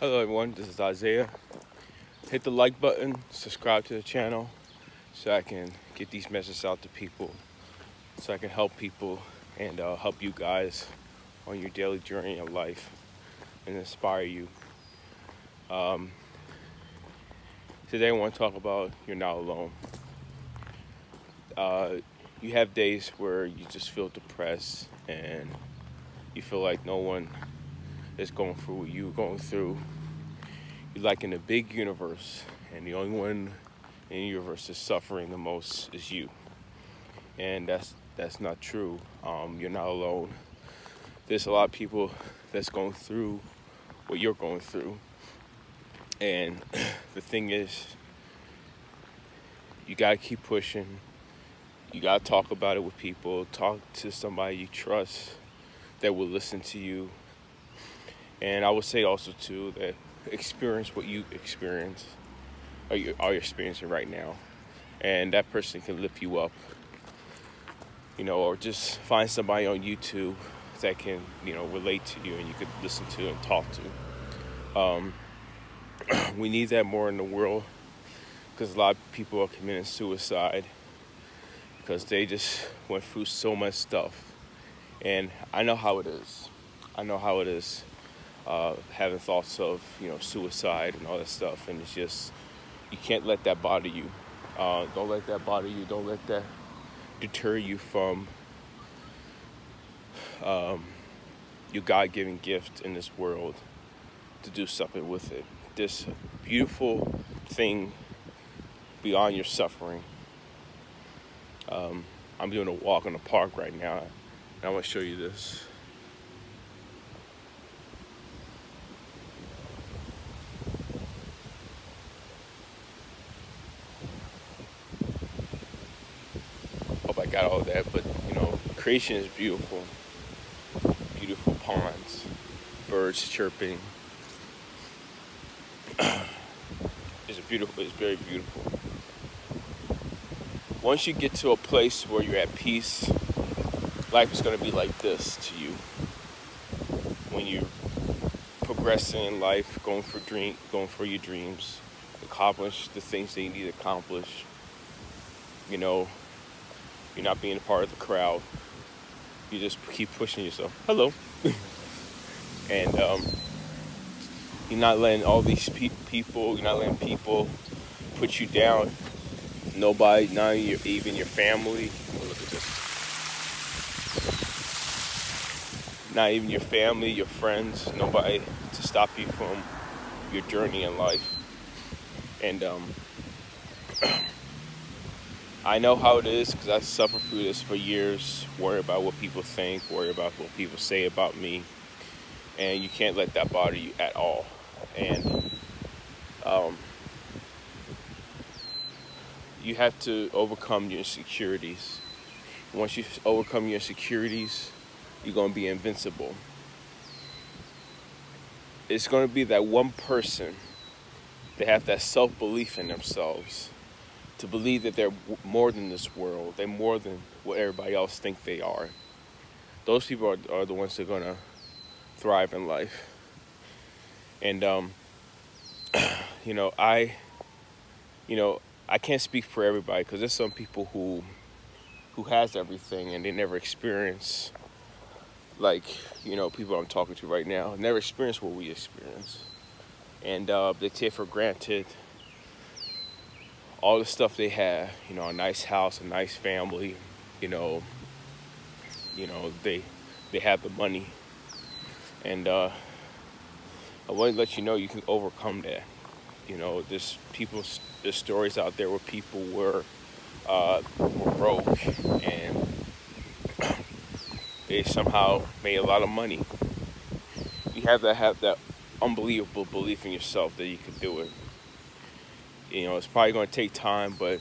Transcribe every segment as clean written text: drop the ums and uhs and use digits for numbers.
Hello everyone, this is Isaiah. Hit the like button, subscribe to the channel so I can get these messages out to people, so I can help people and help you guys on your daily journey of life and inspire you. Um, Today I want to talk about you're not alone. You have days where you just feel depressed and you feel like no one is going through what you're going through. You're like in a big universe, and the only one in the universe that's suffering the most is you. And that's not true. You're not alone. There's a lot of people that's going through what you're going through. And the thing is, you gotta keep pushing. You gotta talk about it with people. Talk to somebody you trust that will listen to you. And I would say also too that experience what you experience or you are experiencing right now, and that person can lift you up, or just find somebody on YouTube that can relate to you and you could listen to and talk to. We need that more in the world, because a lot of people are committing suicide because they just went through so much stuff. And I know how it is. Having thoughts of suicide and all that stuff, and it's just, you can't let that bother you. Don't let that bother you. Don't let that deter you from your God-given gift in this world to do something with it. This beautiful thing beyond your suffering. I'm doing a walk in the park right now, and I want to show you this. Hope I got all that, but creation is beautiful. Beautiful ponds, birds chirping. It's very beautiful. Once you get to a place where you're at peace, life is going to be like this to you. When you're progressing in life, going for your dreams, accomplish the things that you need to accomplish. You're not being a part of the crowd. You just keep pushing yourself. Hello. And you're not letting all these people, you're not letting people put you down. Nobody, not even your family. Oh, look at this. Not even your family, your friends, nobody to stop you from your journey in life. And I know how it is, because I suffered through this for years. Worry about what people think, worry about what people say about me. And you can't let that bother you at all. And you have to overcome your insecurities. Once you overcome your insecurities, you're going to be invincible. It's going to be that one person that have that self-belief in themselves, to believe that they're more than this world. They're more than what everybody else think they are. Those people are the ones that are going to thrive in life. And, I can't speak for everybody, because there's some people who has everything and they never experience, like, people I'm talking to right now, never experience what we experience. And they take for granted all the stuff they have, a nice house, a nice family, they have the money. And I want to let you know you can overcome that. There's stories out there where people were broke and they somehow made a lot of money. You have to have that unbelievable belief in yourself that you can do it. It's probably going to take time, but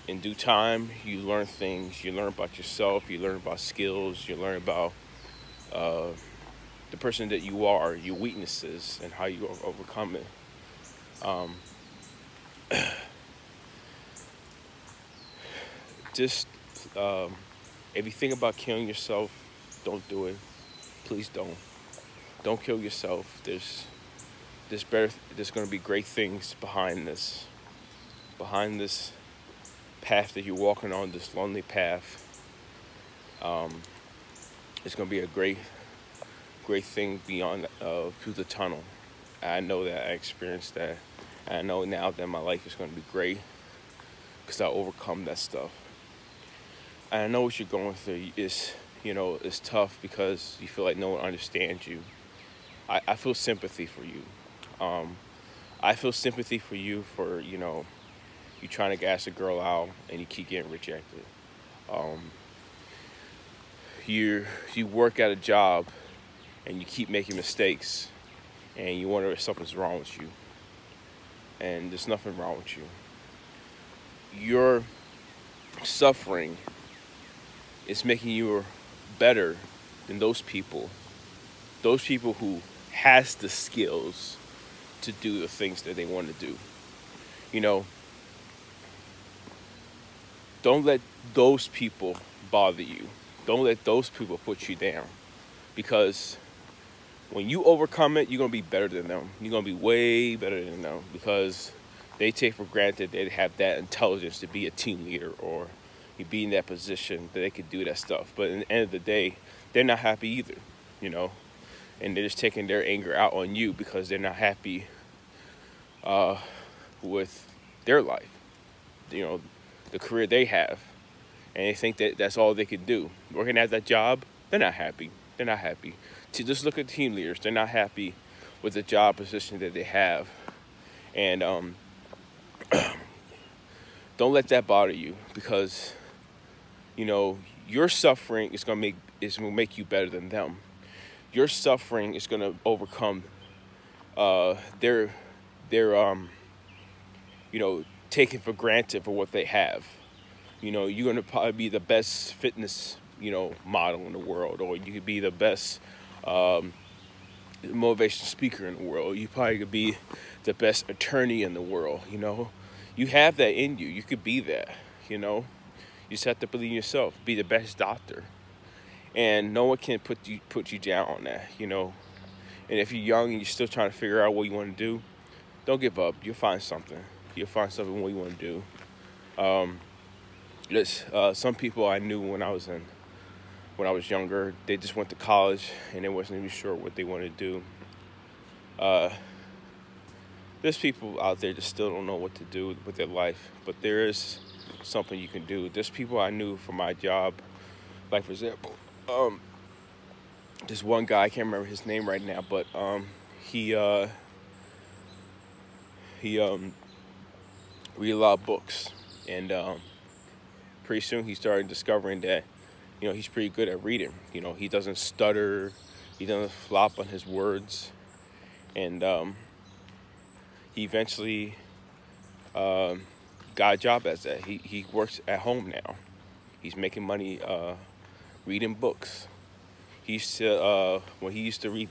in due time, you learn things. You learn about yourself. You learn about skills. You learn about the person that you are, your weaknesses, and how you overcome it. If you think about killing yourself, don't do it. Please don't. Don't kill yourself. there's going to be great things behind this path that you're walking on, this lonely path. It's going to be a great thing beyond through the tunnel. I know that I experienced that. And I know now that my life is going to be great because I overcome that stuff. And I know what you're going through is, it's tough because you feel like no one understands you. I feel sympathy for you. I feel sympathy for you for, you trying to ask a girl out and you keep getting rejected. You work at a job and you keep making mistakes and you wonder if something's wrong with you. And there's nothing wrong with you. Your suffering is making you better than those people who has the skills to do the things that they want to do. Don't let those people bother you. Don't let those people put you down. Because when you overcome it, you're going to be better than them. You're going to be way better than them because they take for granted they have that intelligence to be a team leader or you be in that position that they could do that stuff. But at the end of the day, they're not happy either, and they're just taking their anger out on you because they're not happy with their life, the career they have. And they think that that's all they can do. Working at that job, they're not happy. They're not happy. To just look at team leaders, they're not happy with the job position that they have. And don't let that bother you because, your suffering is gonna make you better than them. Your suffering is gonna overcome their taken for granted for what they have. You're gonna probably be the best fitness, model in the world, or you could be the best motivational speaker in the world. You probably could be the best attorney in the world. You have that in you. You could be that. You just have to believe in yourself. Be the best doctor, and no one can put you down on that. And if you're young and you're still trying to figure out what you want to do, don't give up. You'll find something. You'll find something what you want to do. Some people I knew when I was younger, they just went to college and they wasn't even sure what they wanted to do. There's people out there that still don't know what to do with their life, but there is something you can do. There's people I knew from my job, like for example, this one guy, I can't remember his name right now, but he read a lot of books, and pretty soon he started discovering that, he's pretty good at reading. He doesn't stutter, he doesn't flop on his words, and he eventually got a job as that. He works at home now. He's making money reading books. He told me when he used to read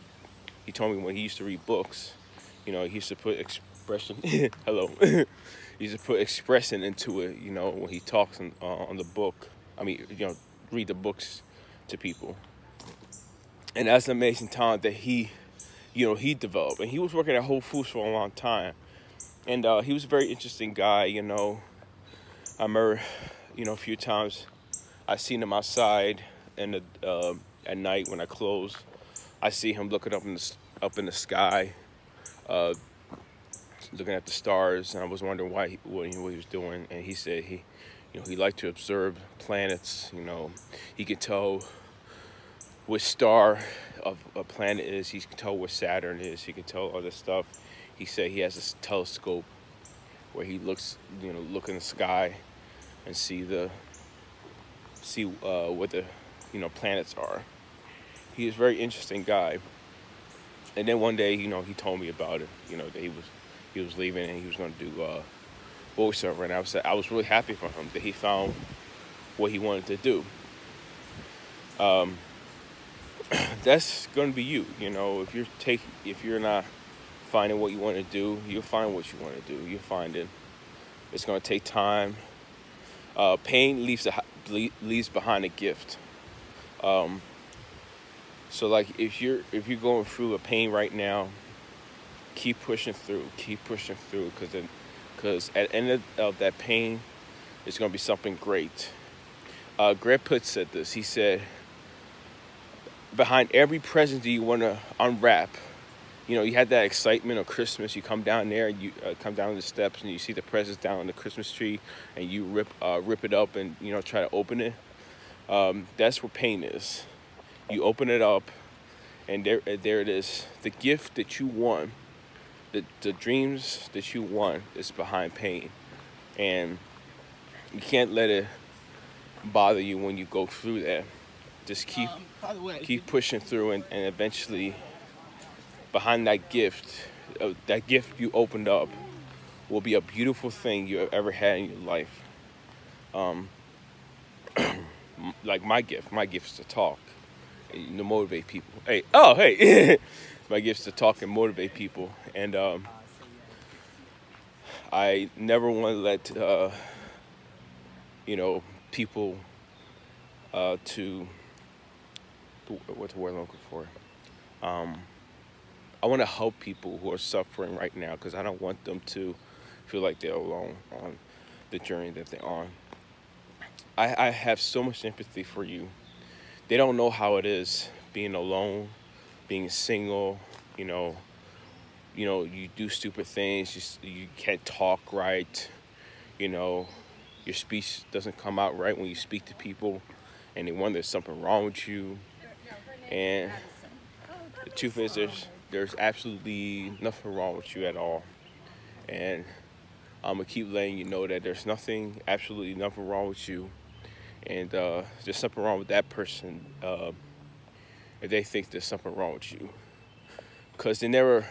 books, he used to put expression, hello, he used to put expression into it, when he talks on the book. Read the books to people. And that's an amazing talent that he developed. And he was working at Whole Foods for a long time. And he was a very interesting guy, I remember, a few times I seen him outside and at night when I closed. I see him looking up in the sky, looking at the stars, and I was wondering what he was doing. And he said he liked to observe planets. He could tell which star of a planet is. He can tell where Saturn is. He can tell all this stuff. He said he has this telescope where he looks, look in the sky and see what the planets are. He was a very interesting guy. And then one day, he told me about it. That he was leaving and he was going to do voiceover, and I was really happy for him that he found what he wanted to do. That's going to be you. If you're not finding what you want to do, you'll find what you want to do. You'll find it. It's going to take time. Pain leaves behind a gift. So like if you're going through a pain right now, keep pushing through, because at the end of that pain, it's gonna be something great. Greg Putz said this. He said, behind every present that you want to unwrap, you had that excitement of Christmas. You come down there, and you come down the steps, and you see the presents down on the Christmas tree, and you rip it up and try to open it. That's what pain is. You open it up, and there it is. The gift that you want, the dreams that you want, is behind pain, and you can't let it bother you when you go through that. Just keep pushing through, and eventually, behind that gift you opened up, will be a beautiful thing you have ever had in your life. Like my gift is to talk, and to motivate people. Hey, my gift is to talk and motivate people, and I never want to let people to what's the word I'm looking for? I want to help people who are suffering right now, because I don't want them to feel like they're alone on the journey that they're on. I have so much empathy for you. They don't know how it is being alone, being single. You do stupid things. You can't talk right. Your speech doesn't come out right when you speak to people, and they wonder there's something wrong with you. And the truth is, there's absolutely nothing wrong with you at all. And I'm gonna keep letting you know that there's absolutely nothing wrong with you. And there's something wrong with that person if they think there's something wrong with you, because they never,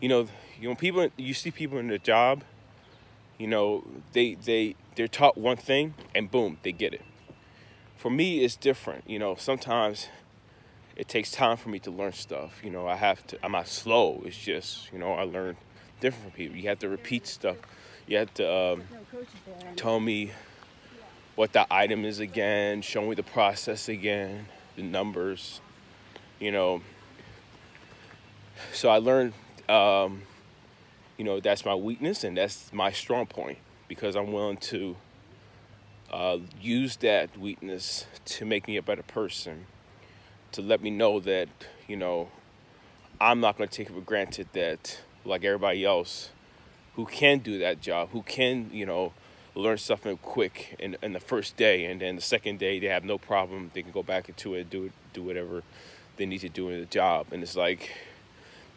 people. You see people in their job, they're taught one thing and boom, they get it. For me, it's different. Sometimes it takes time for me to learn stuff. I'm not slow. It's just, I learn different from people. You have to repeat stuff. You have to tell me what the item is again, show me the process again, the numbers, So I learned, that's my weakness and that's my strong point, because I'm willing to use that weakness to make me a better person, to let me know that, I'm not going to take it for granted that, like everybody else who can do that job, who can, learn something quick in the first day, and then the second day they have no problem. They can go back into it, do whatever they need to do in the job. And it's like,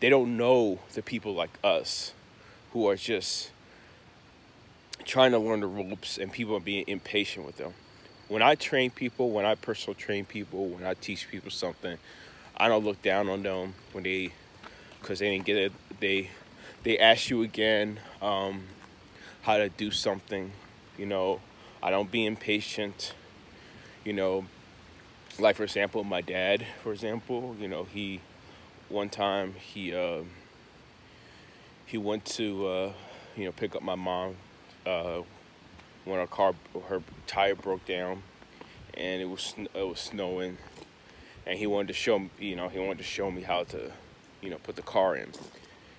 they don't know the people like us who are just trying to learn the ropes, and people are being impatient with them. When I train people, when I personal train people, when I teach people something, I don't look down on them because they didn't get it. They ask you again how to do something. I don't be impatient. Like, for example, my dad, he one time he went to pick up my mom when her tire broke down, and it was snowing, and he wanted to show me how to put the car in.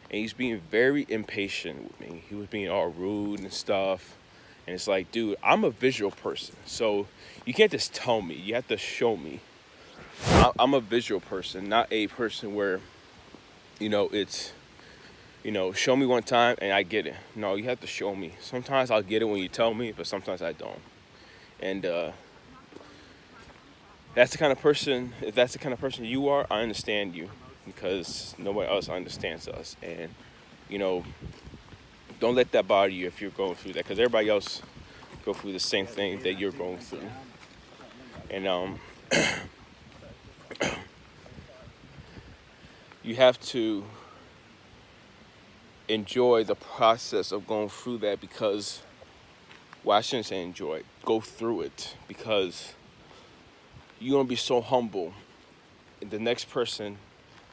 And he's being very impatient with me. He was being all rude and stuff. And it's like, dude, I'm a visual person. So you can't just tell me. You have to show me. I'm a visual person, not a person where, it's, show me one time and I get it. No, you have to show me. Sometimes I'll get it when you tell me, but sometimes I don't. And that's the kind of person, if that's the kind of person you are, I understand you, because nobody else understands us. And, don't let that bother you if you're going through that, because everybody else go through the same thing that you're going through. And you have to enjoy the process of going through that, because, well, I shouldn't say enjoy it, go through it, because you're going to be so humble. And the next person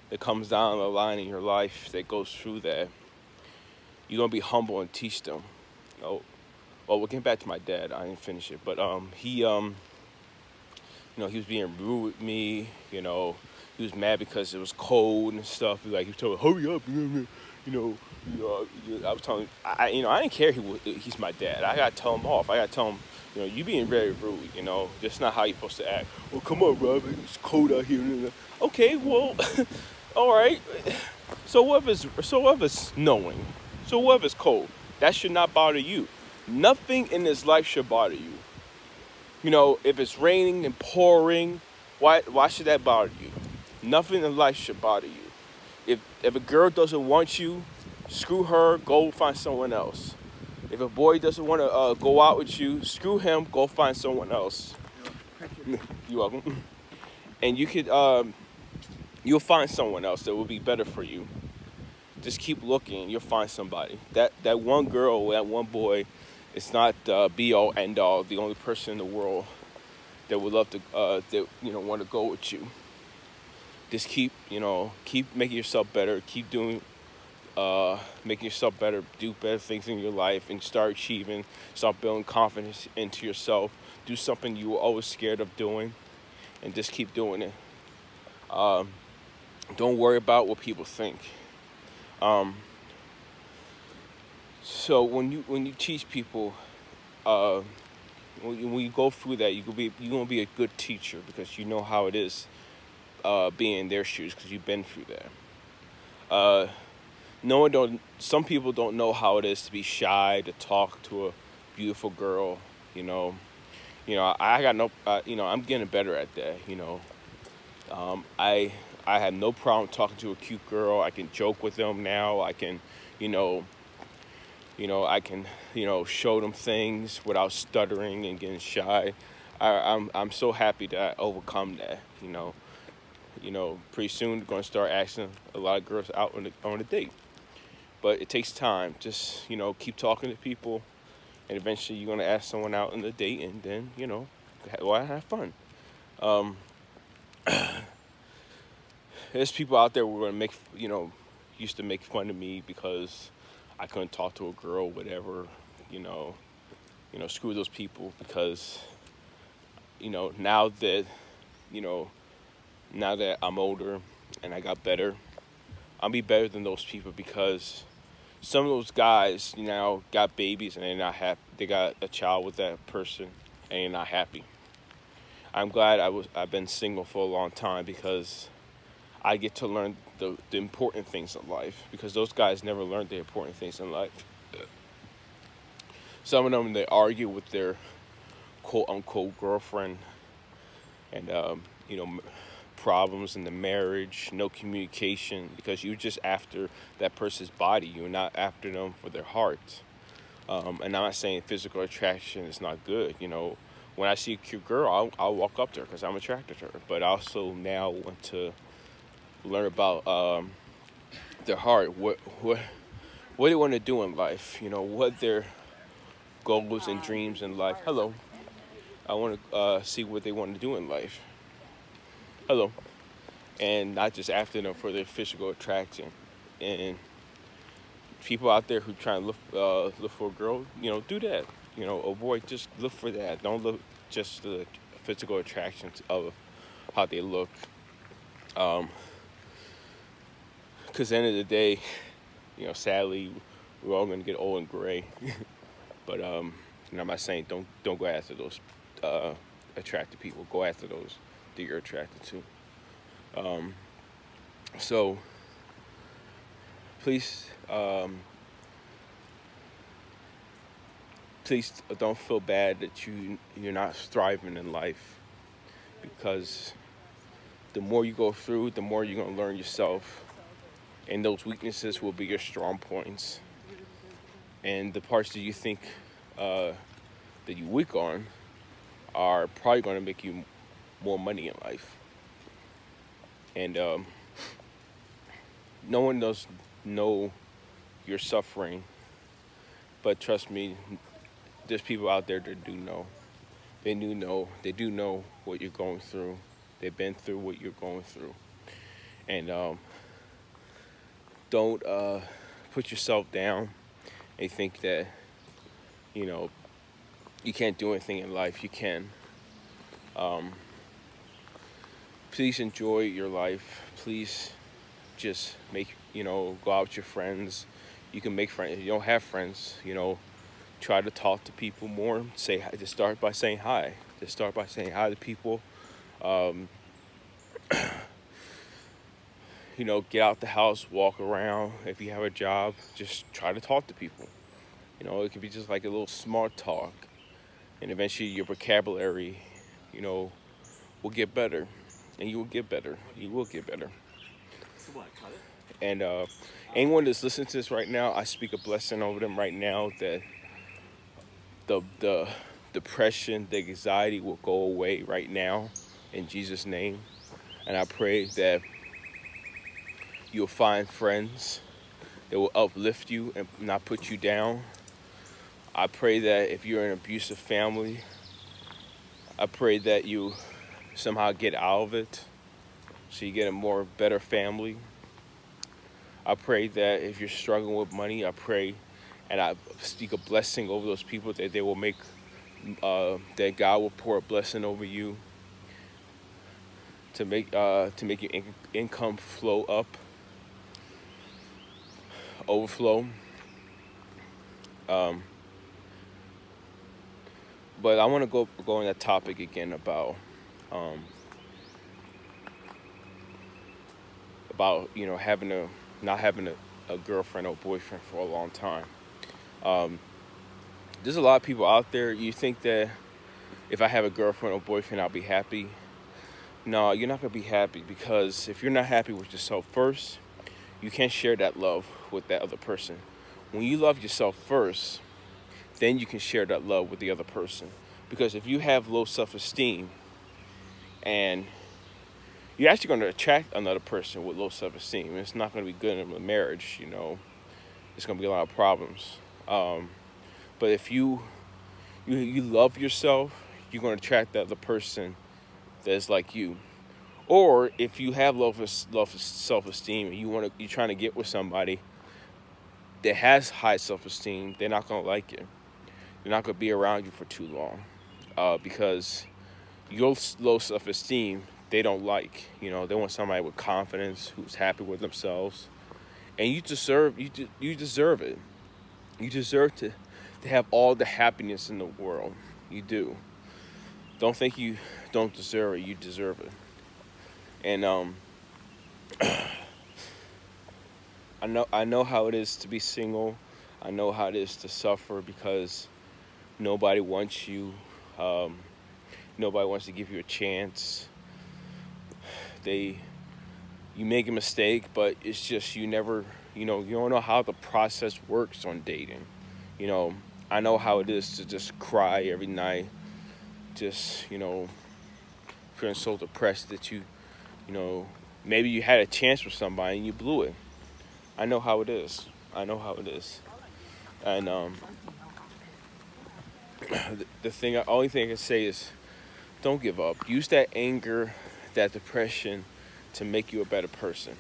that comes down the line in your life that goes through that, you're going to be humble and teach them. Well, we'll get back to my dad. I didn't finish it. But he was being rude with me, he was mad because it was cold and stuff. Like he told me, hurry up, I was telling him, I didn't care he's my dad. I gotta tell him off. I gotta tell him, you being very rude. That's not how you're supposed to act. Well, come on, Robert, it's cold out here. Okay, well, all right. So what if it's snowing? So what if it's cold? That should not bother you. Nothing in this life should bother you. If it's raining and pouring, why should that bother you? Nothing in life should bother you. If a girl doesn't want you, screw her, go find someone else. If a boy doesn't want to go out with you, screw him, go find someone else. You're welcome. And you'll find someone else that will be better for you. Just keep looking, you'll find somebody. That one girl, that one boy, it's not be all end all. The only person in the world that would love to, want to go with you. Just keep making yourself better. Keep doing, making yourself better. Do better things in your life and start achieving. Start building confidence into yourself. Do something you were always scared of doing, and just keep doing it. Don't worry about what people think. So when you teach people, when you go through that, you're gonna be a good teacher because you know how it is being in their shoes because you've been through that. Some people don't know how it is to be shy, to talk to a beautiful girl. I got no. I'm getting better at that. I have no problem talking to a cute girl. I can joke with them now. I can, I can, show them things without stuttering and getting shy. I'm so happy that I overcome that. Pretty soon I'm gonna start asking a lot of girls out on a date, but it takes time. Just keep talking to people, and eventually you're gonna ask someone out on a date, and then have fun. There's people out there who are gonna used to make fun of me because I couldn't talk to a girl, whatever. Screw those people because now that I'm older and I got better, I'll be better than those people because some of those guys got babies and they're not happy. They got a child with that person and they're not happy. I'm glad I've been single for a long time because I get to learn the important things in life because those guys never learned the important things in life. Some of them, they argue with their quote-unquote girlfriend and, problems in the marriage, no communication because you're just after that person's body. You're not after them for their heart. And I'm not saying physical attraction is not good. When I see a cute girl, I'll walk up to her because I'm attracted to her. But I also now want to learn about their heart, what they want to do in life, what their goals and dreams in life. Hello. I want to see what they want to do in life. Hello. And not just after them for their physical attraction. And people out there who try and look for a girl, do that. Avoid, just look for that. Don't look just the physical attractions of how they look. Because at the end of the day, sadly, we're all going to get old and gray. But, I'm not saying don't go after those attractive people. Go after those that you're attracted to. So, please don't feel bad that you're not thriving in life. Because the more you go through, the more you're going to learn yourself. And those weaknesses will be your strong points. And the parts that you think that you're weak on are probably going to make you more money in life. And no one does know you're suffering. But trust me, there's people out there that do know. They do know. They do know what you're going through. They've been through what you're going through. And don't put yourself down and think that, you can't do anything in life. You can. please enjoy your life. Please just make, go out with your friends. You can make friends. If you don't have friends, try to talk to people more. Just start by saying hi. Just start by saying hi to people. Um, get out the house, walk around. If you have a job, just try to talk to people. It could be just like a little smart talk. And eventually your vocabulary, will get better. And you will get better. You will get better. And anyone that's listening to this right now, I speak a blessing over them right now that the depression, the anxiety will go away right now in Jesus' name. And I pray that you'll find friends that will uplift you and not put you down. I pray that if you're in an abusive family, I pray that you somehow get out of it so you get a better family. I pray that if you're struggling with money, I pray and I speak a blessing over those people that they will make, that God will pour a blessing over you to make your income flow up, overflow. But I want to go on that topic again about not having a girlfriend or boyfriend for a long time. There's a lot of people out there. You think that if I have a girlfriend or boyfriend, I'll be happy. No, you're not gonna be happy, because if you're not happy with yourself first, you can't share that love with that other person. When you love yourself first, then you can share that love with the other person. Because if you have low self-esteem, and you're actually going to attract another person with low self-esteem, it's not going to be good in a marriage. It's going to be a lot of problems. But if you love yourself, you're going to attract that other person that's like you. Or if you have low self-esteem and you're trying to get with somebody that has high self-esteem, they're not going to like you. They're not going to be around you for too long, because your low self-esteem, they don't like. They want somebody with confidence, who's happy with themselves. And you deserve it. You deserve to have all the happiness in the world. You do. Don't think you don't deserve it. You deserve it. And I know how it is to be single. I know how it is to suffer, because nobody wants you. Nobody wants to give you a chance. You make a mistake, but it's just you never, you don't know how the process works on dating. I know how it is to just cry every night, just, feeling so depressed that maybe you had a chance with somebody and you blew it. I know how it is. And the only thing I can say is, don't give up. Use that anger, that depression, to make you a better person,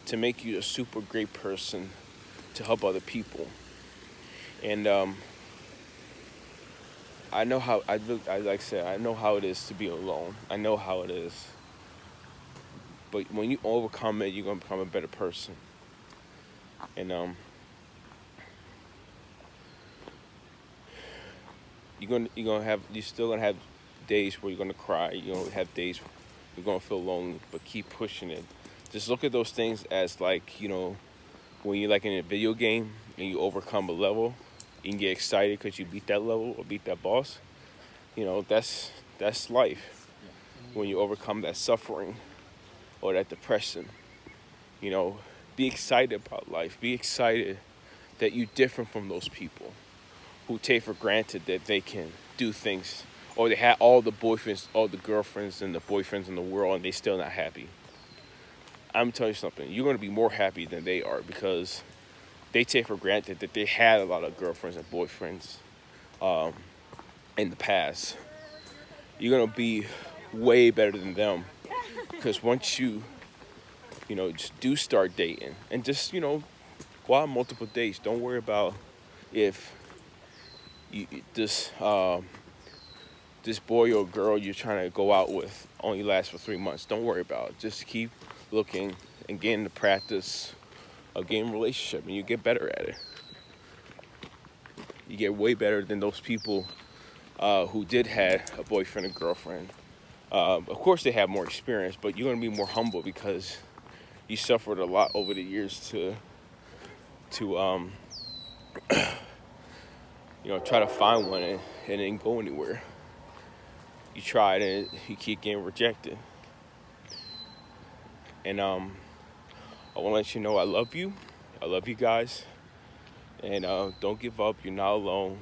to make you a super great person, to help other people. And I know how I know how it is to be alone. I know how it is. But when you overcome it, you're gonna become a better person. And you're still gonna have days where you're gonna cry. You're gonna have days where you're gonna feel lonely, but keep pushing it. Just look at those things as like, when you're like in a video game and you overcome a level, you can get excited because you beat that level or beat that boss. That's life. When you overcome that suffering or that depression, be excited about life. Be excited that you're different from those people who take for granted that they can do things, or they have all the boyfriends, all the girlfriends and the boyfriends in the world, and they still not happy. I'm telling you something. You're going to be more happy than they are, because they take for granted that they had a lot of girlfriends and boyfriends in the past. You're going to be way better than them, because once you just do start dating, and just, go on multiple dates. Don't worry about if you just, this boy or girl you're trying to go out with only lasts for 3 months, don't worry about it. Just keep looking and getting the practice of getting a relationship, and you get better at it. You get way better than those people who did have a boyfriend and girlfriend. Of course, they have more experience, but you're gonna be more humble because you suffered a lot over the years to try to find one and it didn't go anywhere. You tried and you keep getting rejected. And I want to let you know I love you. I love you guys. And don't give up. You're not alone.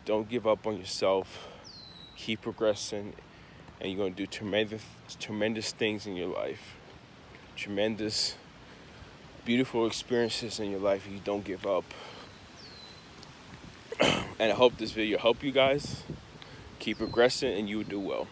Don't give up on yourself. Keep progressing, and you're going to do tremendous things in your life. Tremendous, beautiful experiences in your life if you don't give up. And I hope this video helped you guys. Keep progressing, and you will do well.